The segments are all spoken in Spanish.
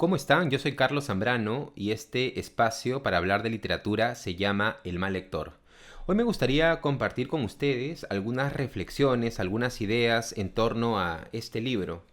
¿Cómo están? Yo soy Carlos Zambrano y este espacio para hablar de literatura se llama El Mal Lector. Hoy me gustaría compartir con ustedes algunas reflexiones, algunas ideas en torno a este libro,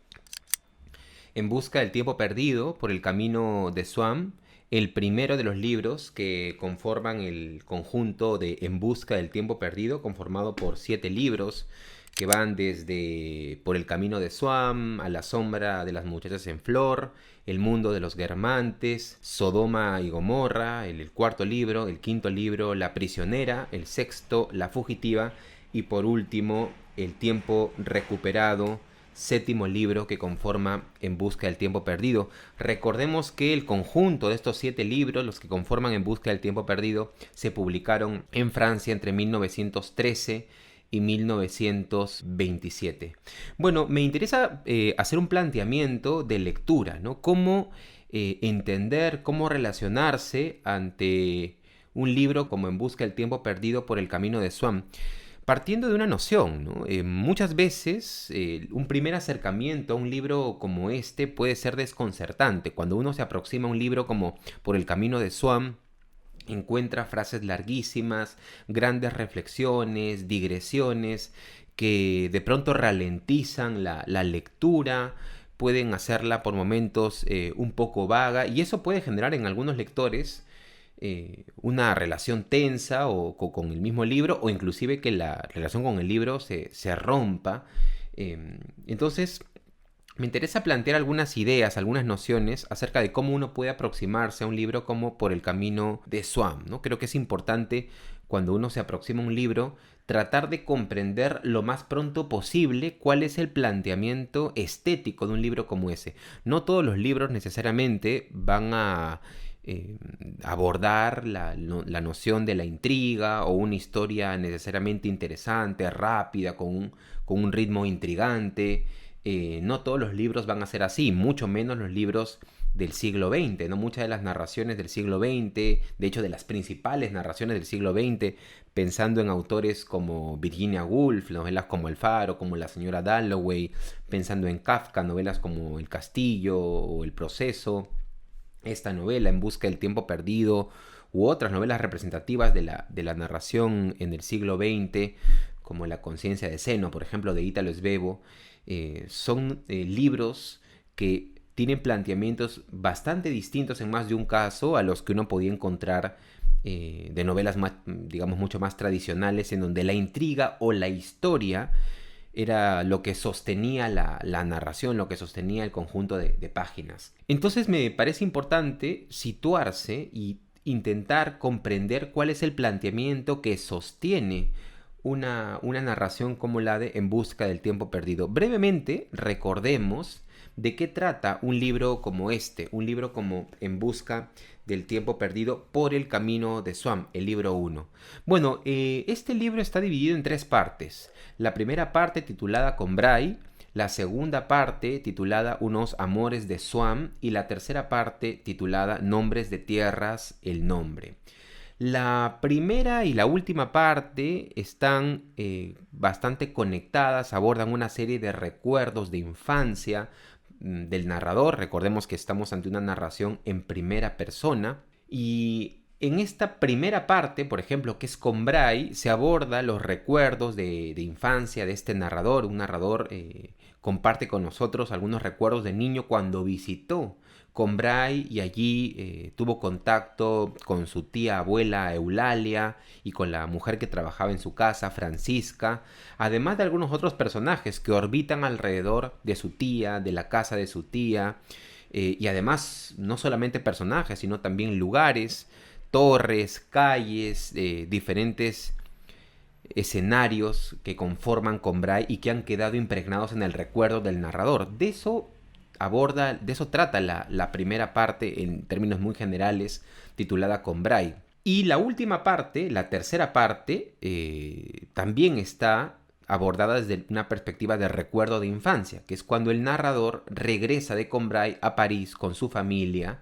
En busca del tiempo perdido por el camino de Swan, el primero de los libros que conforman el conjunto de En busca del tiempo perdido, conformado por 7 libros que van desde Por el camino de Swan, A la sombra de las muchachas en flor, El mundo de los Guermantes, Sodoma y Gomorra, el cuarto libro, el quinto libro, La prisionera, el sexto, La fugitiva y por último, El tiempo recuperado, séptimo libro que conforma En busca del tiempo perdido. Recordemos que el conjunto de estos 7 libros, los que conforman En busca del tiempo perdido, se publicaron en Francia entre 1913 y 1927. Bueno, me interesa hacer un planteamiento de lectura, ¿no? Cómo entender, cómo relacionarse ante un libro como En busca del tiempo perdido por el camino de Swan. Partiendo de una noción, ¿no? Muchas veces un primer acercamiento a un libro como este puede ser desconcertante. Cuando uno se aproxima a un libro como Por el camino de Swan, encuentra frases larguísimas, grandes reflexiones, digresiones, que de pronto ralentizan la lectura, pueden hacerla por momentos un poco vaga, y eso puede generar en algunos lectores una relación tensa con el mismo libro, o inclusive que la relación con el libro se rompa. Entonces, me interesa plantear algunas ideas, algunas nociones acerca de cómo uno puede aproximarse a un libro como Por el camino de Swan, ¿no? Creo que es importante, cuando uno se aproxima a un libro, tratar de comprender lo más pronto posible cuál es el planteamiento estético de un libro como ese. No todos los libros necesariamente van a abordar la noción de la intriga o una historia necesariamente interesante, rápida, con un ritmo intrigante. No todos los libros van a ser así, mucho menos los libros del siglo XX, ¿no? Muchas de las narraciones del siglo XX, de hecho de las principales narraciones del siglo XX, pensando en autores como Virginia Woolf, novelas como El Faro, como La señora Dalloway, pensando en Kafka, novelas como El Castillo o El Proceso, esta novela En busca del tiempo perdido, u otras novelas representativas de la narración en el siglo XX, como La conciencia de Seno, por ejemplo, de Italo Svevo, son libros que tienen planteamientos bastante distintos en más de un caso a los que uno podía encontrar de novelas más, digamos, mucho más tradicionales, en donde la intriga o la historia era lo que sostenía la narración, lo que sostenía el conjunto de páginas. Entonces me parece importante situarse y intentar comprender cuál es el planteamiento que sostiene una narración como la de En busca del tiempo perdido. Brevemente, recordemos de qué trata un libro como este, un libro como En busca del tiempo perdido por el camino de Swan, el libro 1. Bueno, este libro está dividido en 3 partes. La primera parte titulada Combray, la segunda parte titulada Unos amores de Swan y la tercera parte titulada Nombres de tierras, el nombre. La primera y la última parte están bastante conectadas, abordan una serie de recuerdos de infancia del narrador. Recordemos que estamos ante una narración en primera persona. Y en esta primera parte, por ejemplo, que es Combray, se aborda los recuerdos de infancia de este narrador. Un narrador comparte con nosotros algunos recuerdos de niño cuando visitó Combray y allí tuvo contacto con su tía abuela Eulalia y con la mujer que trabajaba en su casa, Francisca, además de algunos otros personajes que orbitan alrededor de su tía, de la casa de su tía, y además no solamente personajes, sino también lugares, torres, calles, diferentes escenarios que conforman Combray y que han quedado impregnados en el recuerdo del narrador. De eso trata la primera parte en términos muy generales, titulada Combray. Y la última parte, la tercera parte, también está abordada desde una perspectiva de recuerdo de infancia, que es cuando el narrador regresa de Combray a París con su familia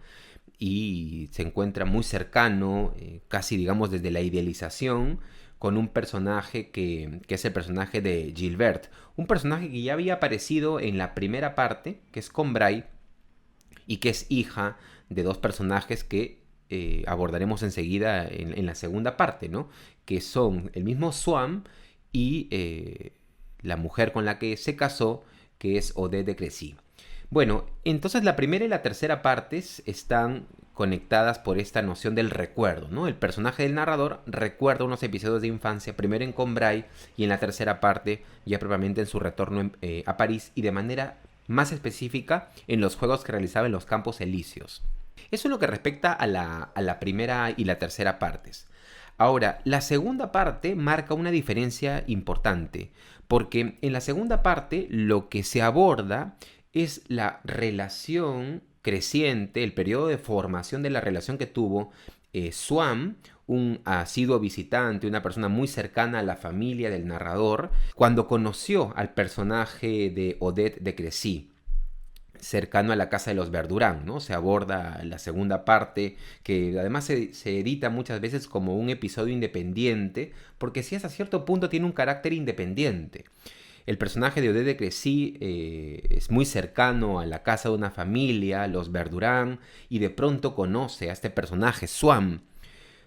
y se encuentra muy cercano, casi digamos desde la idealización, con un personaje que es el personaje de Gilbert, un personaje que ya había aparecido en la primera parte, que es Combray, y que es hija de dos personajes que abordaremos enseguida en la segunda parte, ¿no? Que son el mismo Swam y la mujer con la que se casó, que es Odette de Crécy. Bueno, entonces la primera y la tercera partes están conectadas por esta noción del recuerdo, ¿no? El personaje del narrador recuerda unos episodios de infancia, primero en Combray y en la tercera parte ya propiamente en su retorno a París y de manera más específica en los juegos que realizaba en los Campos Elíseos. Eso es lo que respecta a la primera y la tercera partes. Ahora, la segunda parte marca una diferencia importante, porque en la segunda parte lo que se aborda es la relación creciente, el periodo de formación de la relación que tuvo Swam, un asiduo visitante, una persona muy cercana a la familia del narrador, cuando conoció al personaje de Odette de Crécy, cercano a la casa de los Verdurán, ¿no? Se aborda la segunda parte, que además se edita muchas veces como un episodio independiente, porque si hasta cierto punto tiene un carácter independiente. El personaje de Odette de Crécy es muy cercano a la casa de una familia, los Verdurán, y de pronto conoce a este personaje, Swam.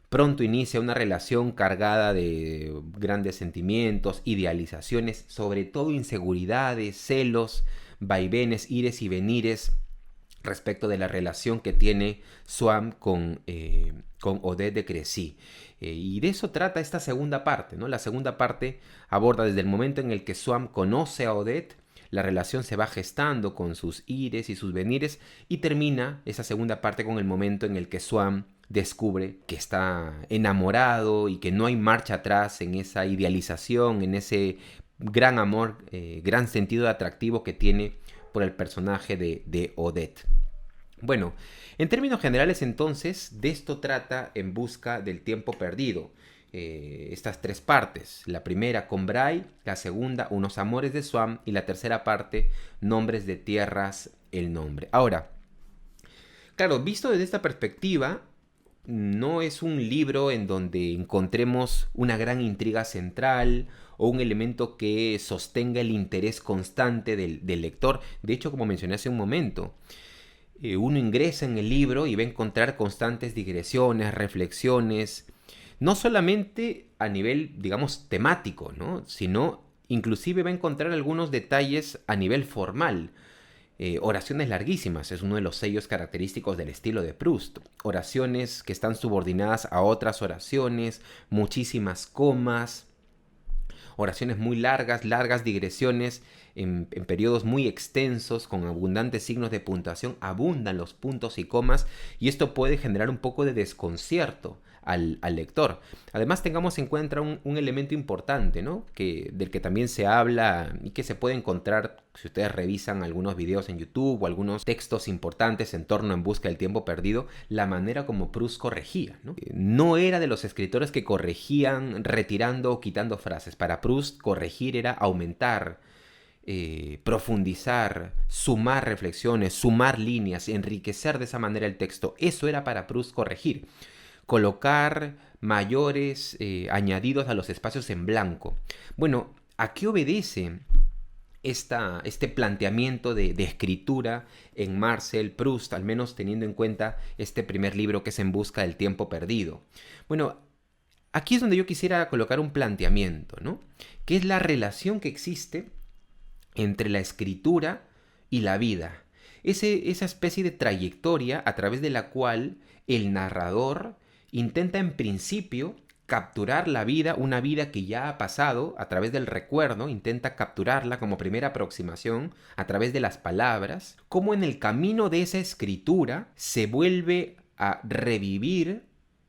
Pronto inicia una relación cargada de grandes sentimientos, idealizaciones, sobre todo inseguridades, celos, vaivenes, ires y venires respecto de la relación que tiene Swam con Odette de Crécy. Y de eso trata esta segunda parte, ¿no? La segunda parte aborda desde el momento en el que Swam conoce a Odette, la relación se va gestando con sus ires y sus venires y termina esa segunda parte con el momento en el que Swam descubre que está enamorado y que no hay marcha atrás en esa idealización, en ese gran amor, gran sentido de atractivo que tiene por el personaje de Odette. Bueno, en términos generales entonces, de esto trata En busca del tiempo perdido. Estas tres partes, la primera Combray, la segunda Unos amores de Swam y la tercera parte Nombres de tierras, el nombre. Ahora, claro, visto desde esta perspectiva, no es un libro en donde encontremos una gran intriga central o un elemento que sostenga el interés constante del lector. De hecho, como mencioné hace un momento, uno ingresa en el libro y va a encontrar constantes digresiones, reflexiones, no solamente a nivel, digamos, temático, ¿no? Sino inclusive va a encontrar algunos detalles a nivel formal. Oraciones larguísimas es uno de los sellos característicos del estilo de Proust. Oraciones que están subordinadas a otras oraciones, muchísimas comas, oraciones muy largas digresiones en periodos muy extensos con abundantes signos de puntuación, abundan los puntos y comas y esto puede generar un poco de desconcierto al lector. Además tengamos en cuenta un elemento importante, ¿no? Del que también se habla y que se puede encontrar si ustedes revisan algunos videos en YouTube o algunos textos importantes en torno a En busca del tiempo perdido, la manera como Proust corregía, ¿no? No era de los escritores que corregían retirando o quitando frases. Para Proust corregir era aumentar, profundizar, sumar reflexiones, sumar líneas, enriquecer de esa manera el texto. Eso era para Proust corregir. Colocar mayores añadidos a los espacios en blanco. Bueno, ¿a qué obedece este planteamiento de escritura en Marcel Proust, al menos teniendo en cuenta este primer libro que es En busca del tiempo perdido? Bueno, aquí es donde yo quisiera colocar un planteamiento, ¿no? Que es la relación que existe entre la escritura y la vida. Esa especie de trayectoria a través de la cual el narrador intenta en principio capturar la vida, una vida que ya ha pasado a través del recuerdo, intenta capturarla como primera aproximación a través de las palabras, como en el camino de esa escritura se vuelve a revivir,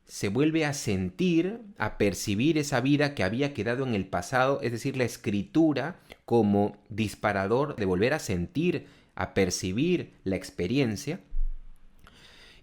se vuelve a sentir, a percibir esa vida que había quedado en el pasado, es decir, la escritura como disparador de volver a sentir, a percibir la experiencia.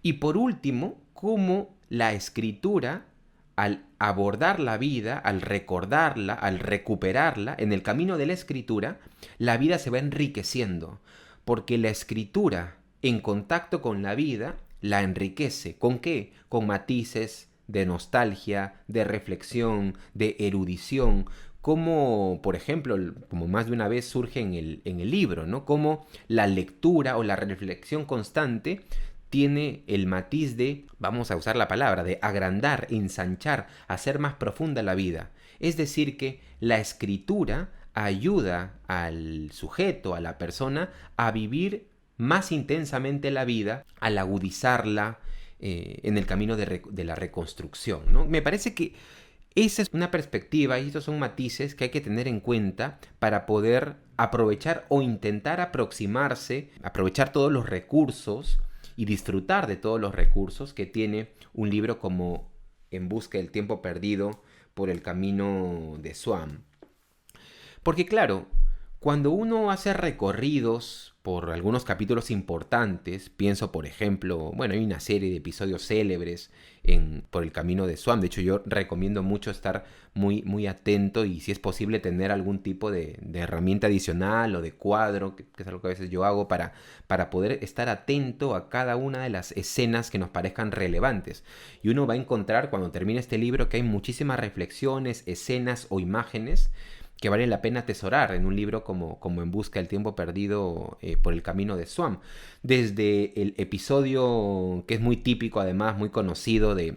Y por último, cómo la escritura, al abordar la vida, al recordarla, al recuperarla, en el camino de la escritura, la vida se va enriqueciendo, porque la escritura, en contacto con la vida, la enriquece. ¿Con qué? Con matices de nostalgia, de reflexión, de erudición, cómo, por ejemplo, como más de una vez surge en el libro, ¿no? Cómo la lectura o la reflexión constante tiene el matiz de, vamos a usar la palabra, de agrandar, ensanchar, hacer más profunda la vida. Es decir, que la escritura ayuda al sujeto, a la persona, a vivir más intensamente la vida, al agudizarla en el camino de la reconstrucción, ¿no? Me parece que esa es una perspectiva y estos son matices que hay que tener en cuenta para poder aprovechar o intentar aproximarse, aprovechar todos los recursos y disfrutar de todos los recursos que tiene un libro como En busca del tiempo perdido por el camino de Swan. Porque claro, cuando uno hace recorridos por algunos capítulos importantes, pienso por ejemplo, bueno, hay una serie de episodios célebres por el camino de Swan. De hecho, yo recomiendo mucho estar muy atento y si es posible tener algún tipo de herramienta adicional o de cuadro, que es algo que a veces yo hago para poder estar atento a cada una de las escenas que nos parezcan relevantes. Y uno va a encontrar cuando termine este libro que hay muchísimas reflexiones, escenas o imágenes que vale la pena atesorar en un libro como En busca del tiempo perdido por el camino de Swan. Desde el episodio que es muy típico, además muy conocido, de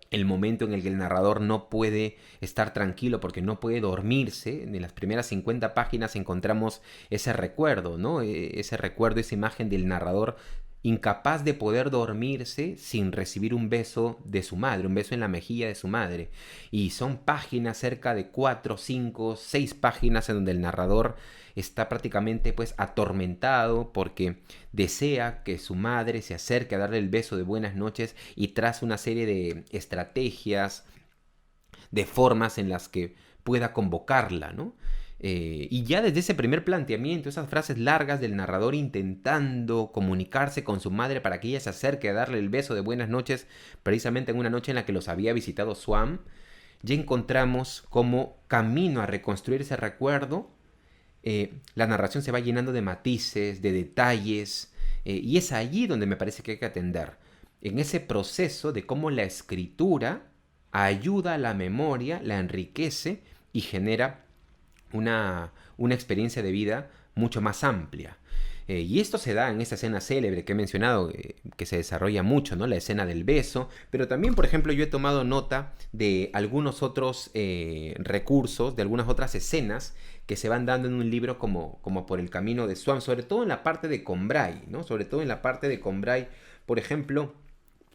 el momento en el que el narrador no puede estar tranquilo porque no puede dormirse. En las primeras 50 páginas encontramos ese recuerdo, ¿no? Ese recuerdo, esa imagen del narrador incapaz de poder dormirse sin recibir un beso de su madre, un beso en la mejilla de su madre. Y son páginas, cerca de 4, 5, 6 páginas en donde el narrador está prácticamente pues atormentado porque desea que su madre se acerque a darle el beso de buenas noches y tras una serie de estrategias, de formas en las que pueda convocarla, ¿no? Y ya desde ese primer planteamiento, esas frases largas del narrador intentando comunicarse con su madre para que ella se acerque a darle el beso de buenas noches, precisamente en una noche en la que los había visitado Swan, ya encontramos como camino a reconstruir ese recuerdo, la narración se va llenando de matices, de detalles, y es allí donde me parece que hay que atender, en ese proceso de cómo la escritura ayuda a la memoria, la enriquece y genera una experiencia de vida mucho más amplia. Y esto se da en esa escena célebre que he mencionado, que se desarrolla mucho, ¿no? La escena del beso, pero también, por ejemplo, yo he tomado nota de algunos otros recursos, de algunas otras escenas que se van dando en un libro como por el camino de Swan, sobre todo en la parte de Combray, ¿no? Sobre todo en la parte de Combray, por ejemplo,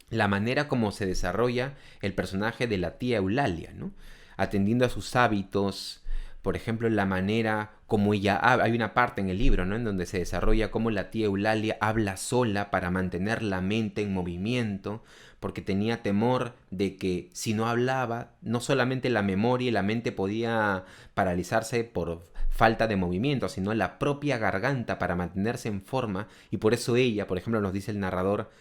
la manera como se desarrolla el personaje de la tía Eulalia, ¿no? Atendiendo a sus hábitos, por ejemplo, la manera como ella habla. Hay una parte en el libro, ¿no? En donde se desarrolla cómo la tía Eulalia habla sola para mantener la mente en movimiento, porque tenía temor de que si no hablaba, no solamente la memoria y la mente podía paralizarse por falta de movimiento, sino la propia garganta para mantenerse en forma, y por eso ella, por ejemplo, nos dice el narrador,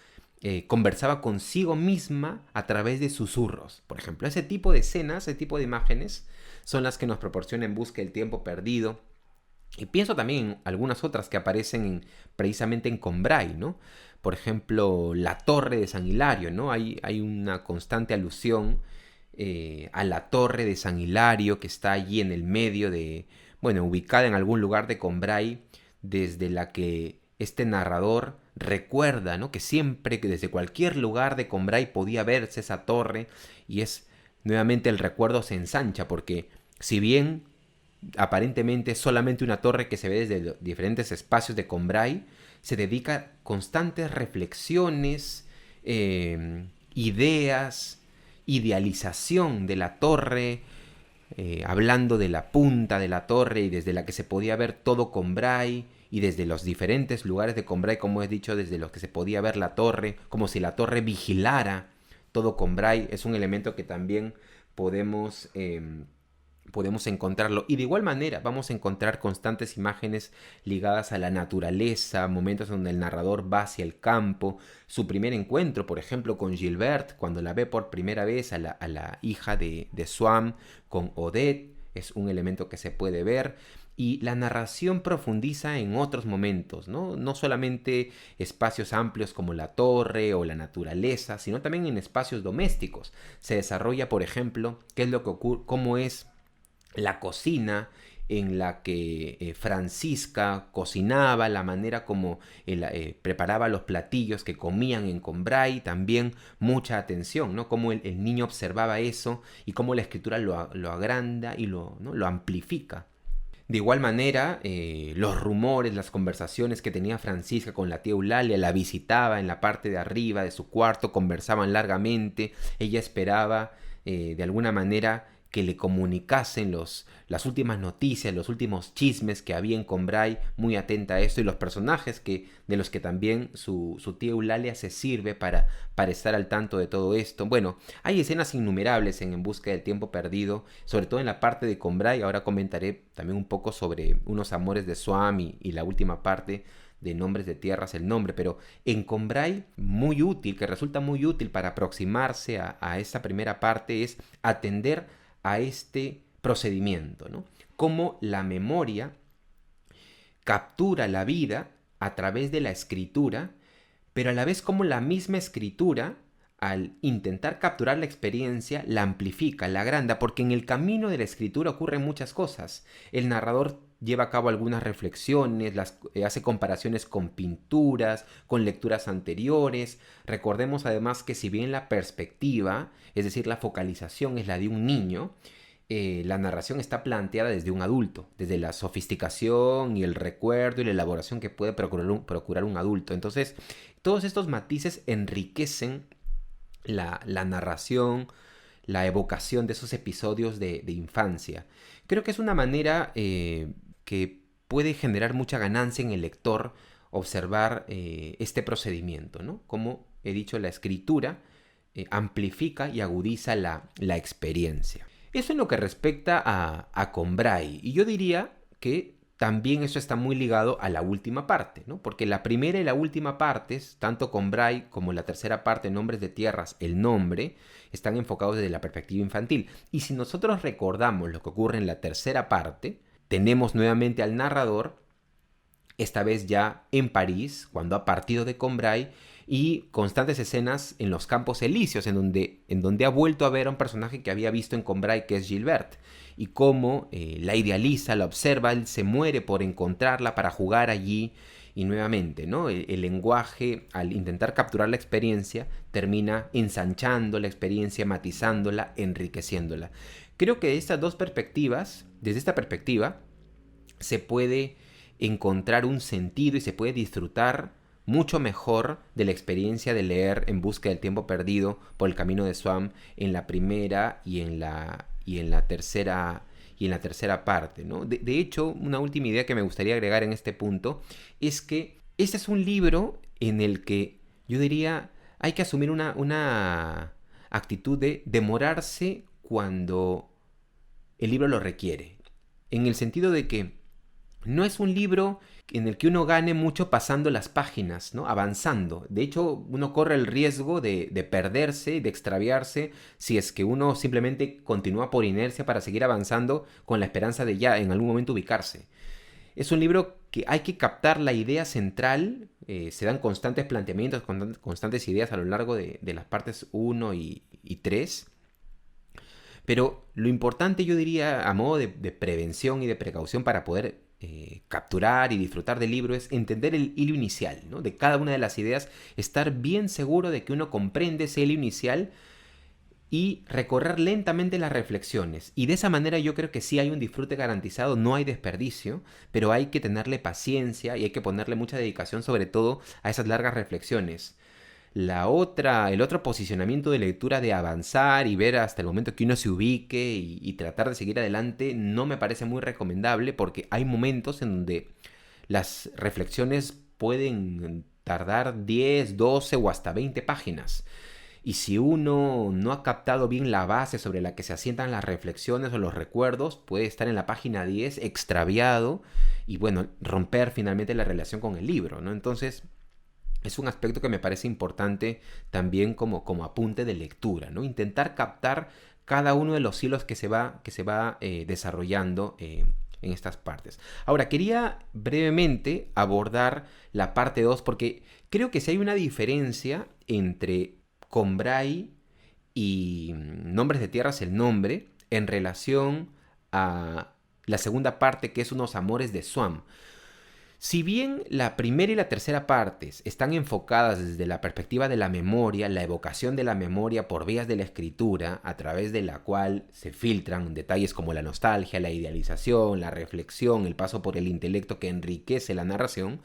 conversaba consigo misma a través de susurros. Por ejemplo, ese tipo de escenas, ese tipo de imágenes son las que nos proporciona En busca del tiempo perdido. Y pienso también en algunas otras que aparecen precisamente en Combray, ¿no? Por ejemplo, la torre de San Hilario, ¿no? Hay una constante alusión a la torre de San Hilario que está allí en el medio de, bueno, ubicada en algún lugar de Combray, desde la que este narrador recuerda, ¿no? Que siempre, que desde cualquier lugar de Combray podía verse esa torre, y es nuevamente el recuerdo se ensancha porque si bien aparentemente es solamente una torre que se ve desde diferentes espacios de Combray, se dedica a constantes reflexiones, ideas, idealización de la torre, hablando de la punta de la torre y desde la que se podía ver todo Combray, y desde los diferentes lugares de Combray, como he dicho, desde los que se podía ver la torre, como si la torre vigilara todo Combray. Es un elemento que también podemos encontrarlo. Y de igual manera vamos a encontrar constantes imágenes ligadas a la naturaleza, momentos donde el narrador va hacia el campo, su primer encuentro, por ejemplo, con Gilbert, cuando la ve por primera vez a la hija de Swan, con Odette, es un elemento que se puede ver. Y la narración profundiza en otros momentos, ¿no? No solamente espacios amplios como la torre o la naturaleza, sino también en espacios domésticos. Se desarrolla, por ejemplo, qué es lo que ocurre, cómo es la cocina en la que Francisca cocinaba, la manera como preparaba los platillos que comían en Combray, también mucha atención, ¿no? Cómo el niño observaba eso y cómo la escritura lo agranda y ¿no? lo amplifica. De igual manera, los rumores, las conversaciones que tenía Francisca con la tía Eulalia, la visitaba en la parte de arriba de su cuarto, conversaban largamente, ella esperaba de alguna manera que le comunicasen las últimas noticias, los últimos chismes que había en Combray, muy atenta a esto, y los personajes de los que también su tía Eulalia se sirve para estar al tanto de todo esto. Bueno, hay escenas innumerables en Busca del Tiempo Perdido, sobre todo en la parte de Combray. Ahora comentaré también un poco sobre Unos Amores de Swam y la última parte de Nombres de Tierras, el nombre, pero en Combray muy útil, que resulta muy útil para aproximarse a esta primera parte, es atender a este procedimiento, ¿no? Cómo la memoria captura la vida a través de la escritura, pero a la vez como la misma escritura, al intentar capturar la experiencia, la amplifica, la agranda, porque en el camino de la escritura ocurren muchas cosas. El narrador lleva a cabo algunas reflexiones, hace comparaciones con pinturas, con lecturas anteriores. Recordemos además que si bien la perspectiva, es decir, la focalización es la de un niño, la narración está planteada desde un adulto, desde la sofisticación y el recuerdo y la elaboración que puede procurar un adulto. Entonces, todos estos matices enriquecen la narración, la evocación de esos episodios de infancia. Creo que es una manera que puede generar mucha ganancia en el lector observar este procedimiento, ¿no? Como he dicho, la escritura amplifica y agudiza la experiencia. Eso en lo que respecta a Combray. Y yo diría que también eso está muy ligado a la última parte, ¿no? Porque la primera y la última partes, tanto Combray como la tercera parte, Nombres de Tierras, el nombre, están enfocados desde la perspectiva infantil. Y si nosotros recordamos lo que ocurre en la tercera parte, tenemos nuevamente al narrador, esta vez ya en París, cuando ha partido de Combray, y constantes escenas en los Campos Elíseos, en donde ha vuelto a ver a un personaje que había visto en Combray, que es Gilbert, y cómo la idealiza, la observa, él se muere por encontrarla, para jugar allí, y nuevamente, ¿no? El lenguaje, al intentar capturar la experiencia, termina ensanchando la experiencia, matizándola, enriqueciéndola. Creo que estas dos perspectivas, desde esta perspectiva, se puede encontrar un sentido y se puede disfrutar mucho mejor de la experiencia de leer En Busca del Tiempo Perdido por el Camino de Swam en la primera y en la tercera parte, ¿no? De hecho, una última idea que me gustaría agregar en este punto es que este es un libro en el que yo diría hay que asumir una actitud de demorarse cuando el libro lo requiere, en el sentido de que no es un libro en el que uno gane mucho pasando las páginas, ¿no? Avanzando. De hecho, uno corre el riesgo de perderse, de extraviarse, si es que uno simplemente continúa por inercia para seguir avanzando con la esperanza de ya en algún momento ubicarse. Es un libro que hay que captar la idea central, se dan constantes planteamientos, constantes ideas a lo largo de las partes 1 y 3. Pero lo importante, yo diría, a modo de prevención y de precaución para poder capturar y disfrutar del libro, es entender el hilo inicial, ¿no? De cada una de las ideas, estar bien seguro de que uno comprende ese hilo inicial y recorrer lentamente las reflexiones. Y de esa manera yo creo que sí hay un disfrute garantizado, no hay desperdicio, pero hay que tenerle paciencia y hay que ponerle mucha dedicación, sobre todo a esas largas reflexiones. El otro posicionamiento de lectura, de avanzar y ver hasta el momento que uno se ubique y tratar de seguir adelante, no me parece muy recomendable, porque hay momentos en donde las reflexiones pueden tardar 10, 12 o hasta 20 páginas. Y si uno no ha captado bien la base sobre la que se asientan las reflexiones o los recuerdos, puede estar en la página 10 extraviado y, bueno, romper finalmente la relación con el libro, ¿no? Entonces, es un aspecto que me parece importante también como apunte de lectura, ¿no? Intentar captar cada uno de los hilos que se va desarrollando en estas partes. Ahora, quería brevemente abordar la parte 2, porque creo que sí hay una diferencia entre Combray y Nombres de Tierras, el nombre, en relación a la segunda parte, que es Unos amores de Swam. Si bien la primera y la tercera partes están enfocadas desde la perspectiva de la memoria, la evocación de la memoria por vías de la escritura, a través de la cual se filtran detalles como la nostalgia, la idealización, la reflexión, el paso por el intelecto que enriquece la narración,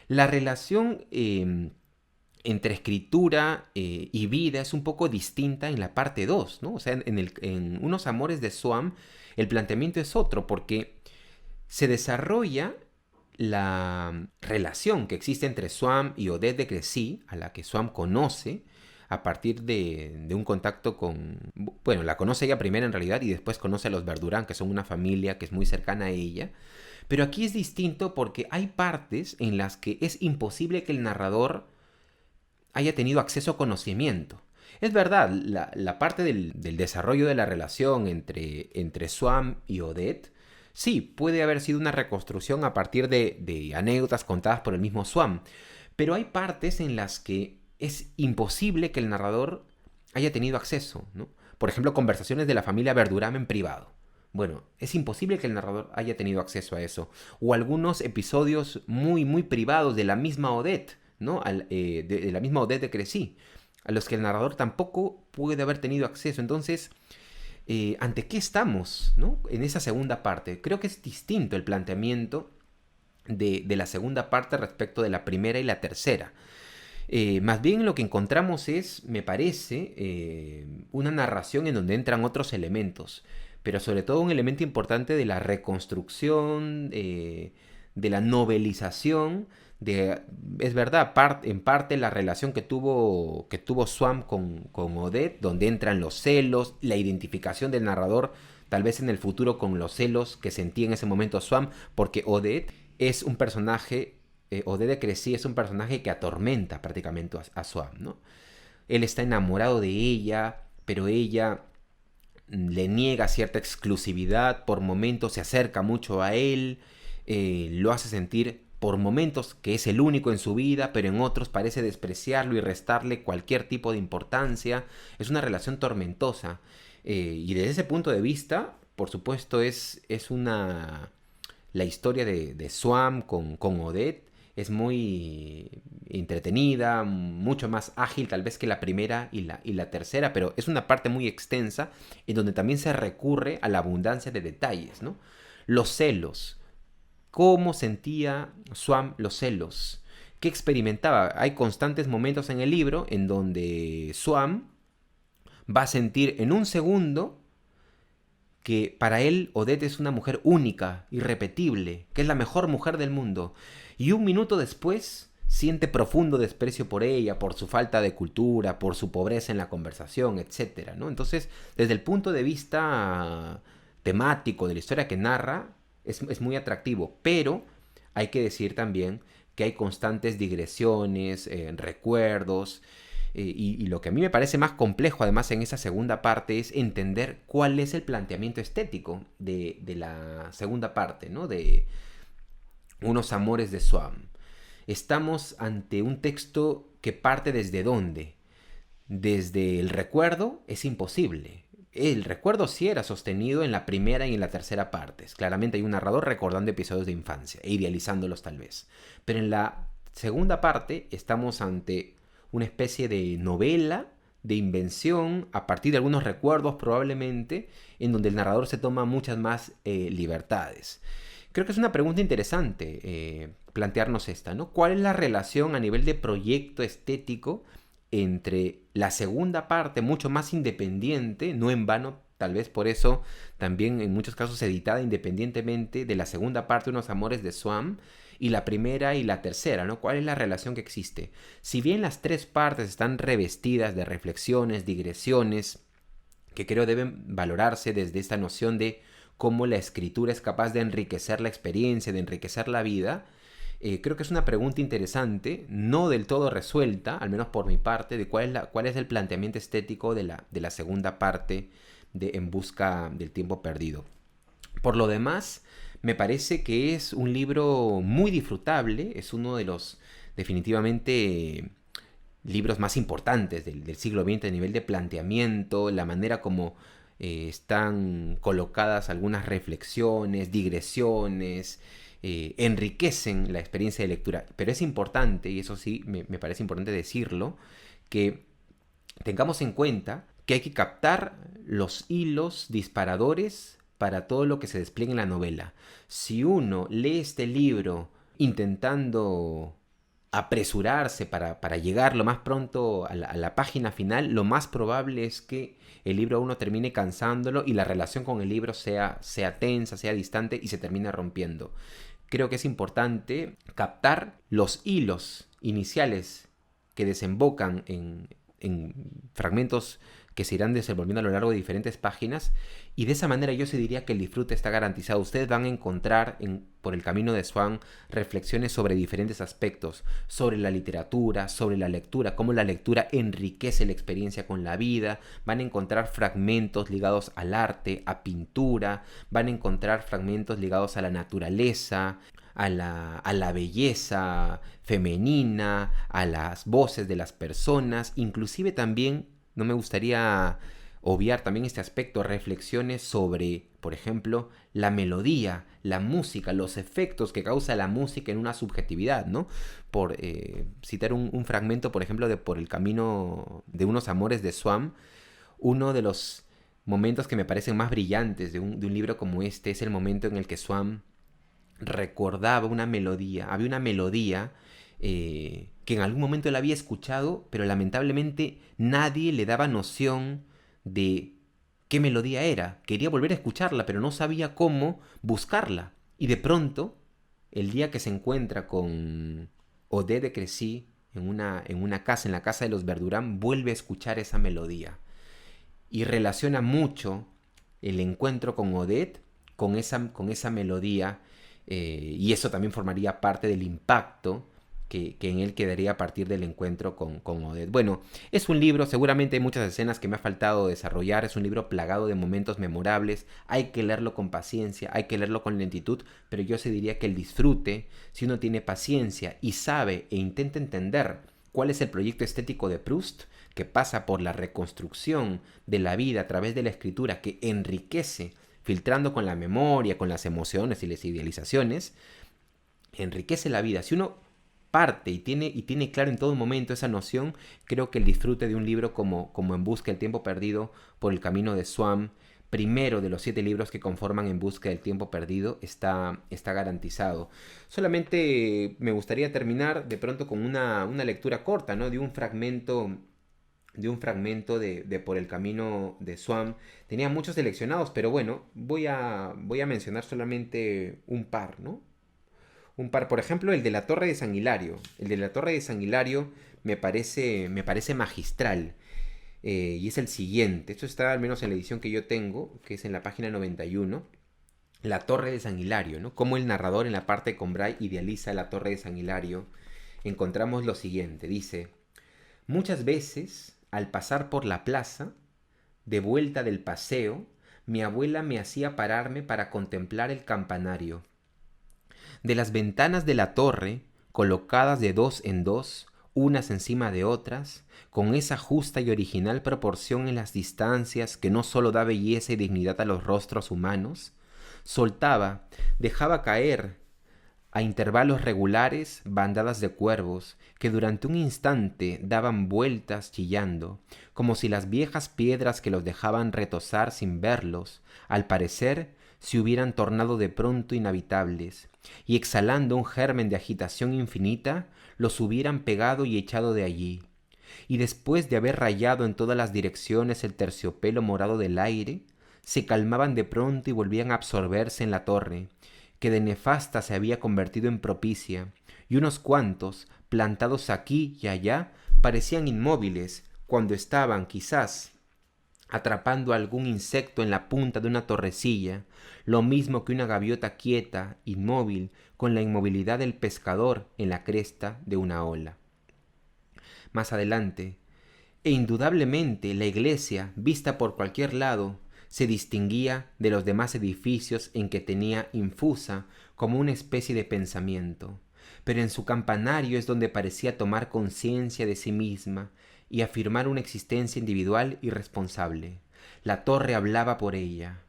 la relación entre escritura y vida es un poco distinta en la parte 2, ¿no? O sea, en Unos amores de Swam el planteamiento es otro, porque se desarrolla la relación que existe entre Swam y Odette de Crécy, a la que Swam conoce a partir de un contacto con... Bueno, la conoce ella primero en realidad y después conoce a los Verdurán, que son una familia que es muy cercana a ella. Pero aquí es distinto porque hay partes en las que es imposible que el narrador haya tenido acceso a conocimiento. Es verdad, la parte del desarrollo de la relación entre Swam y Odette, sí, puede haber sido una reconstrucción a partir de anécdotas contadas por el mismo Swam, pero hay partes en las que es imposible que el narrador haya tenido acceso, ¿no? Por ejemplo, conversaciones de la familia Verdurán en privado. Bueno, es imposible que el narrador haya tenido acceso a eso. O algunos episodios muy, muy privados de la misma Odette, ¿no? De la misma Odette de Crécy, a los que el narrador tampoco puede haber tenido acceso. Entonces, ¿ante qué estamos, ¿no? En esa segunda parte? Creo que es distinto el planteamiento de la segunda parte respecto de la primera y la tercera. Más bien lo que encontramos es, me parece, una narración en donde entran otros elementos, pero sobre todo un elemento importante de la reconstrucción, de la novelización, es verdad, en parte la relación que tuvo Swam con Odette, donde entran los celos, la identificación del narrador, tal vez en el futuro con los celos que sentía en ese momento Swam, porque Odette es un personaje, Odette de Crécy es un personaje que atormenta prácticamente a Swam, ¿no? Él está enamorado de ella, pero ella le niega cierta exclusividad, por momentos se acerca mucho a él, lo hace sentir por momentos que es el único en su vida, pero en otros parece despreciarlo y restarle cualquier tipo de importancia. Es una relación tormentosa. Y desde ese punto de vista, por supuesto, la historia de Swam con Odette es muy entretenida, mucho más ágil tal vez que la primera y la tercera, pero es una parte muy extensa en donde también se recurre a la abundancia de detalles, ¿no? Los celos. ¿Cómo sentía Swam los celos? ¿Qué experimentaba? Hay constantes momentos en el libro en donde Swam va a sentir en un segundo que para él Odette es una mujer única, irrepetible, que es la mejor mujer del mundo. Y un minuto después siente profundo desprecio por ella, por su falta de cultura, por su pobreza en la conversación, etc., ¿no? Entonces, desde el punto de vista temático de la historia que narra, es muy atractivo, pero hay que decir también que hay constantes digresiones, recuerdos, y lo que a mí me parece más complejo además en esa segunda parte es entender cuál es el planteamiento estético de la segunda parte, ¿no? De Unos amores de Swam. Estamos ante un texto que parte desde dónde. Desde el recuerdo es imposible. El recuerdo sí era sostenido en la primera y en la tercera partes. Claramente hay un narrador recordando episodios de infancia e idealizándolos tal vez. Pero en la segunda parte estamos ante una especie de novela, de invención, a partir de algunos recuerdos probablemente, en donde el narrador se toma muchas más libertades. Creo que es una pregunta interesante plantearnos esta, ¿no? ¿Cuál es la relación a nivel de proyecto estético entre la segunda parte, mucho más independiente, no en vano, tal vez por eso también en muchos casos editada independientemente de la segunda parte, Unos amores de Swam, y la primera y la tercera, ¿no? ¿Cuál es la relación que existe? Si bien las tres partes están revestidas de reflexiones, digresiones, que creo deben valorarse desde esta noción de cómo la escritura es capaz de enriquecer la experiencia, de enriquecer la vida, creo que es una pregunta interesante, no del todo resuelta, al menos por mi parte, de cuál es el planteamiento estético de la segunda parte de En busca del tiempo perdido. Por lo demás, me parece que es un libro muy disfrutable, es uno de los definitivamente libros más importantes del siglo XX a nivel de planteamiento, la manera como están colocadas algunas reflexiones, digresiones, enriquecen la experiencia de lectura. Pero es importante, y eso sí me parece importante decirlo, que tengamos en cuenta que hay que captar los hilos disparadores para todo lo que se despliegue en la novela. Si uno lee este libro intentando apresurarse para llegar lo más pronto a la página final, lo más probable es que el libro a uno termine cansándolo y la relación con el libro sea tensa, sea distante y se termine rompiendo. Creo que es importante captar los hilos iniciales que desembocan en fragmentos que se irán desenvolviendo a lo largo de diferentes páginas, y de esa manera yo se diría que el disfrute está garantizado. Ustedes van a encontrar por el camino de Swan reflexiones sobre diferentes aspectos, sobre la literatura, sobre la lectura, cómo la lectura enriquece la experiencia con la vida. Van a encontrar fragmentos ligados al arte, a pintura, van a encontrar fragmentos ligados a la naturaleza, a la belleza femenina, a las voces de las personas, inclusive también, no me gustaría obviar también este aspecto, reflexiones sobre, por ejemplo, la melodía, la música, los efectos que causa la música en una subjetividad, ¿no? Por citar un fragmento, por ejemplo, de Por el camino de unos amores de Swan, uno de los momentos que me parecen más brillantes de un libro como este es el momento en el que Swan recordaba una melodía. Había una melodía que en algún momento la había escuchado, pero lamentablemente nadie le daba noción de qué melodía era. Quería volver a escucharla, pero no sabía cómo buscarla. Y de pronto, el día que se encuentra con Odette de Crécy en una casa, en la casa de los Verdurán, vuelve a escuchar esa melodía. Y relaciona mucho el encuentro con Odette con esa melodía, y eso también formaría parte del impacto que en él quedaría a partir del encuentro con Odette. Bueno, es un libro, seguramente hay muchas escenas que me ha faltado desarrollar, es un libro plagado de momentos memorables, hay que leerlo con paciencia, hay que leerlo con lentitud, pero yo se diría que el disfrute, si uno tiene paciencia y sabe e intenta entender cuál es el proyecto estético de Proust, que pasa por la reconstrucción de la vida a través de la escritura, que enriquece, filtrando con la memoria, con las emociones y las idealizaciones, enriquece la vida. Si uno parte y tiene claro en todo momento esa noción, creo que el disfrute de un libro como En busca del tiempo perdido, Por el camino de Swan, primero de los 7 libros que conforman En busca del tiempo perdido, está garantizado. Solamente me gustaría terminar de pronto con una lectura corta, ¿no? De un fragmento de Por el camino de Swan. Tenía muchos seleccionados, pero bueno, voy a mencionar solamente un par, ¿no? Un par, por ejemplo, el de la Torre de San Hilario. El de la Torre de San Hilario me parece magistral. Y es el siguiente. Esto está al menos en la edición que yo tengo, que es en la página 91. La Torre de San Hilario, ¿no? Cómo el narrador en la parte de Combray idealiza la Torre de San Hilario. Encontramos lo siguiente. Dice: muchas veces, al pasar por la plaza, de vuelta del paseo, mi abuela me hacía pararme para contemplar el campanario. De las ventanas de la torre, colocadas de 2 en 2, unas encima de otras, con esa justa y original proporción en las distancias que no sólo da belleza y dignidad a los rostros humanos, dejaba caer a intervalos regulares bandadas de cuervos que durante un instante daban vueltas chillando, como si las viejas piedras que los dejaban retozar sin verlos, al parecer, se hubieran tornado de pronto inhabitables, y exhalando un germen de agitación infinita, los hubieran pegado y echado de allí. Y después de haber rayado en todas las direcciones el terciopelo morado del aire, se calmaban de pronto y volvían a absorberse en la torre, que de nefasta se había convertido en propicia, y unos cuantos, plantados aquí y allá, parecían inmóviles, cuando estaban, quizás, atrapando a algún insecto en la punta de una torrecilla, lo mismo que una gaviota quieta, inmóvil, con la inmovilidad del pescador en la cresta de una ola. Más adelante, e indudablemente la iglesia, vista por cualquier lado, se distinguía de los demás edificios en que tenía infusa como una especie de pensamiento, pero en su campanario es donde parecía tomar conciencia de sí misma y afirmar una existencia individual y responsable. La torre hablaba por ella.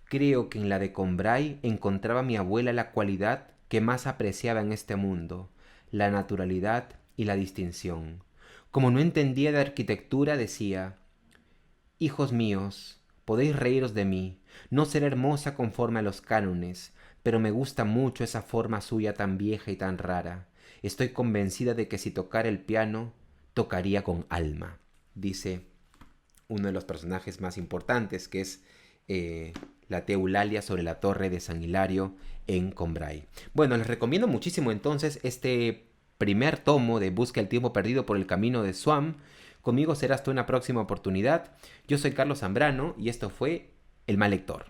Creo que en la de Combray encontraba mi abuela la cualidad que más apreciaba en este mundo, la naturalidad y la distinción. Como no entendía de arquitectura, decía: hijos míos, podéis reíros de mí, no seré hermosa conforme a los cánones, pero me gusta mucho esa forma suya tan vieja y tan rara. Estoy convencida de que si tocara el piano, tocaría con alma, dice uno de los personajes más importantes, que es la Teulalia sobre la torre de San Hilario en Combray. Bueno, les recomiendo muchísimo entonces este primer tomo de Busca el tiempo perdido por el camino de Swam. Conmigo será hasta una próxima oportunidad. Yo soy Carlos Zambrano y esto fue El Mal Lector.